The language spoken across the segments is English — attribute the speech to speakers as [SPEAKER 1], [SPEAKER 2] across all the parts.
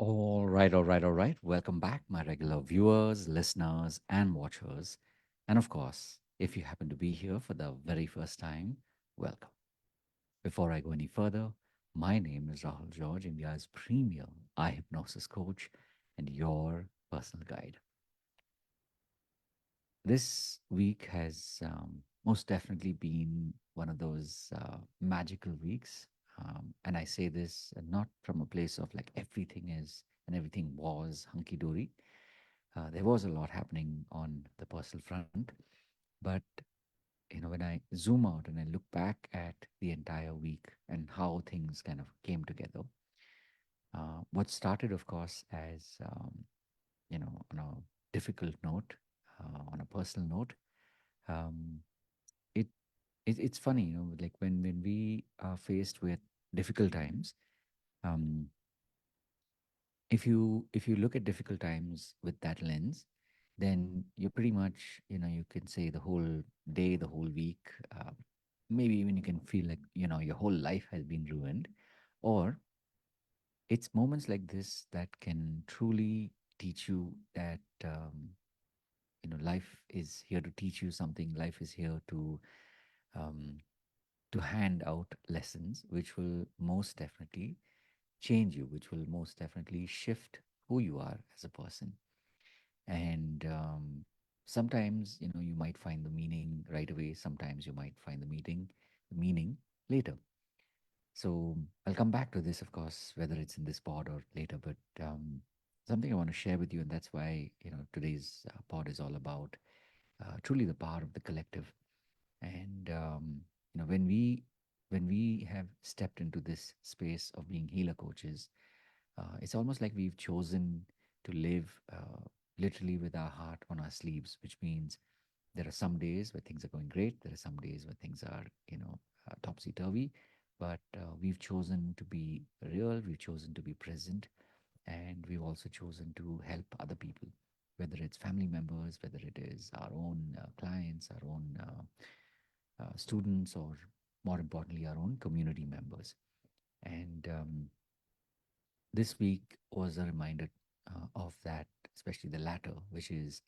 [SPEAKER 1] All right. Welcome back, my regular viewers, listeners, and watchers. And of course, if you happen to be here for the very first time, welcome. Before I go any further, my name is Rahul George, India's premier eye hypnosis coach and your personal guide. This week has most definitely been one of those magical weeks. And I say this not from a place of like everything is and everything was hunky dory. There was a lot happening on the personal front, but when I zoom out and I look back at the entire week and how things kind of came together, what started, of course, as on a difficult note, on a personal note, um, it, it's funny, like when we are faced with difficult times. Um, if you look at difficult times with that lens, then you're pretty much, you can say the whole day, the whole week, maybe even you can feel like your whole life has been ruined. Or it's moments like this that can truly teach you that life is here to teach you something. Life is here um, to hand out lessons which will most definitely change you, which will most definitely shift who you are as a person. And sometimes, you might find the meaning right away. Sometimes you might find the meaning later. So I'll come back to this, of course, whether it's in this pod or later. But something I want to share with you, and that's why today's pod is all about truly the power of the collective. And when we have stepped into this space of being healer coaches, it's almost like we've chosen to live literally with our heart on our sleeves, which means there are some days where things are going great. There are some days where things are, topsy turvy. But we've chosen to be real. We've chosen to be present, and we've also chosen to help other people, whether it's family members, whether it is our own clients, our own students, or more importantly, our own community members. And this week was a reminder of that, especially the latter, which is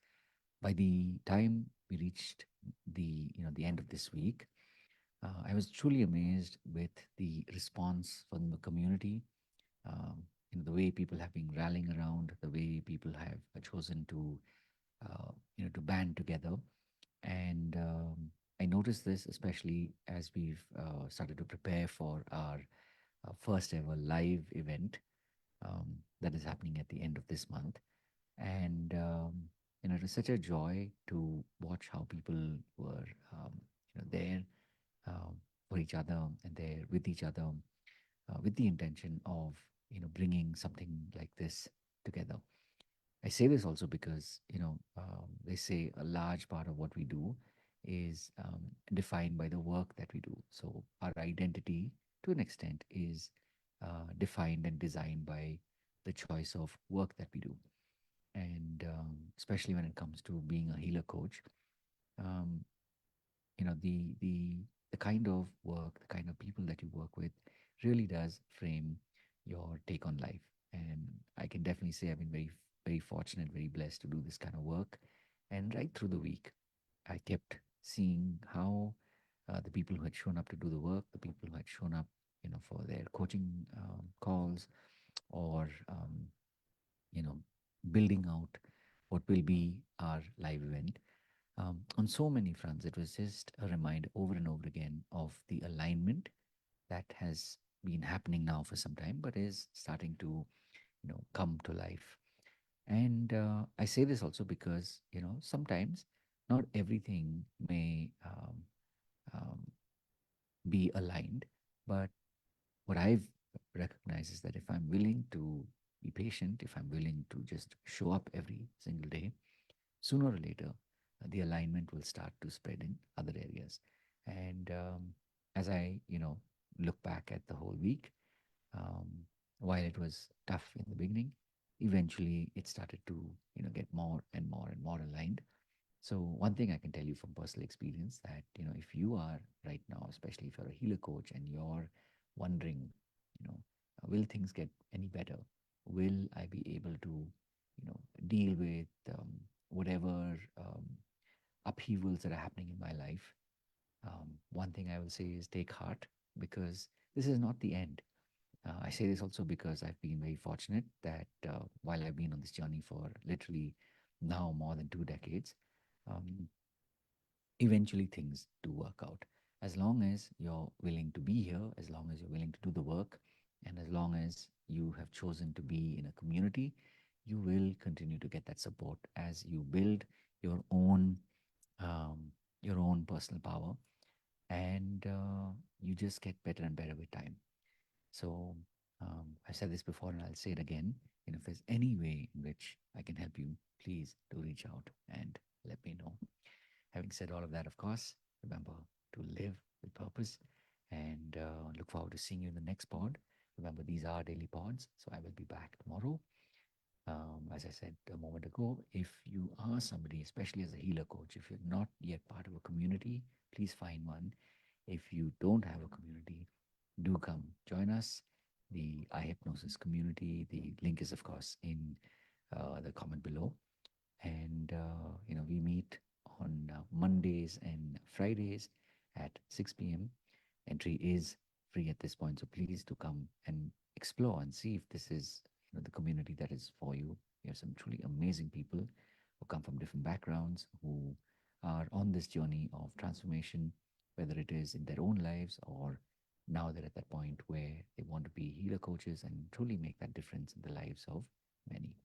[SPEAKER 1] by the time we reached the end of this week, I was truly amazed with the response from the community. The way people have been rallying around, the way people have chosen to band together. And I noticed this especially as we've started to prepare for our first ever live event that is happening at the end of this month. And it was such a joy to watch how people were there for each other, and there with each other, with the intention of bringing something like this together. I say this also because they say a large part of what we do is defined by the work that we do. So our identity, to an extent, is defined and designed by the choice of work that we do. And especially when it comes to being a healer coach, um, the kind of work, the kind of people that you work with, really does frame your take on life. And I can definitely say I've been very fortunate, very blessed to do this kind of work. And right through the week, I kept seeing how the people who had shown up to do the work, the people who had shown up, for their coaching calls, or you know, building out what will be our live event. On so many fronts, it was just a reminder over and over again of the alignment that has been happening now for some time, but is starting to, come to life. And I say this also because, sometimes not everything may be aligned, but what I've recognized is that if I'm willing to be patient, if I'm willing to just show up every single day, sooner or later, the alignment will start to spread in other areas. And as I, look back at the whole week, um, while it was tough in the beginning, eventually it started to, get more and more and more aligned. So one thing I can tell you from personal experience that, if you are right now, especially if you're a healer coach and you're wondering, will things get any better? will I be able to, deal with whatever upheavals that are happening in my life? One thing I will say is take heart, because this is not the end. I say this also because I've been very fortunate that while I've been on this journey for literally now more than 2 decades, um, eventually things do work out. As long as you're willing to be here, as long as you're willing to do the work, and as long as you have chosen to be in a community, you will continue to get that support as you build your own um, your own personal power, and you just get better and better with time. So I've said this before and I'll say it again. If there's any way in which I can help you, please do reach out and let me know. Having said all of that, of course, remember to live with purpose, and look forward to seeing you in the next pod. Remember, these are daily pods, so I will be back tomorrow. As I said a moment ago, if you are somebody, especially as a healer coach, if you're not yet part of a community, please find one. If you don't have a community, do come join us. The eye hypnosis community. The link is, of course, in the comment below. And we meet on Mondays and Fridays at 6 p.m. Entry is free at this point, so please do come and explore and see if this is the community that is for you. We have some truly amazing people who come from different backgrounds, who are on this journey of transformation, whether it is in their own lives or now they're at that point where they want to be healer coaches and truly make that difference in the lives of many.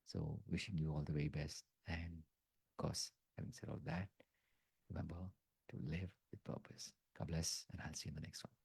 [SPEAKER 1] So, wishing you all the very best. And of course, having said all that, remember to live with purpose. God bless, and I'll see you in the next one.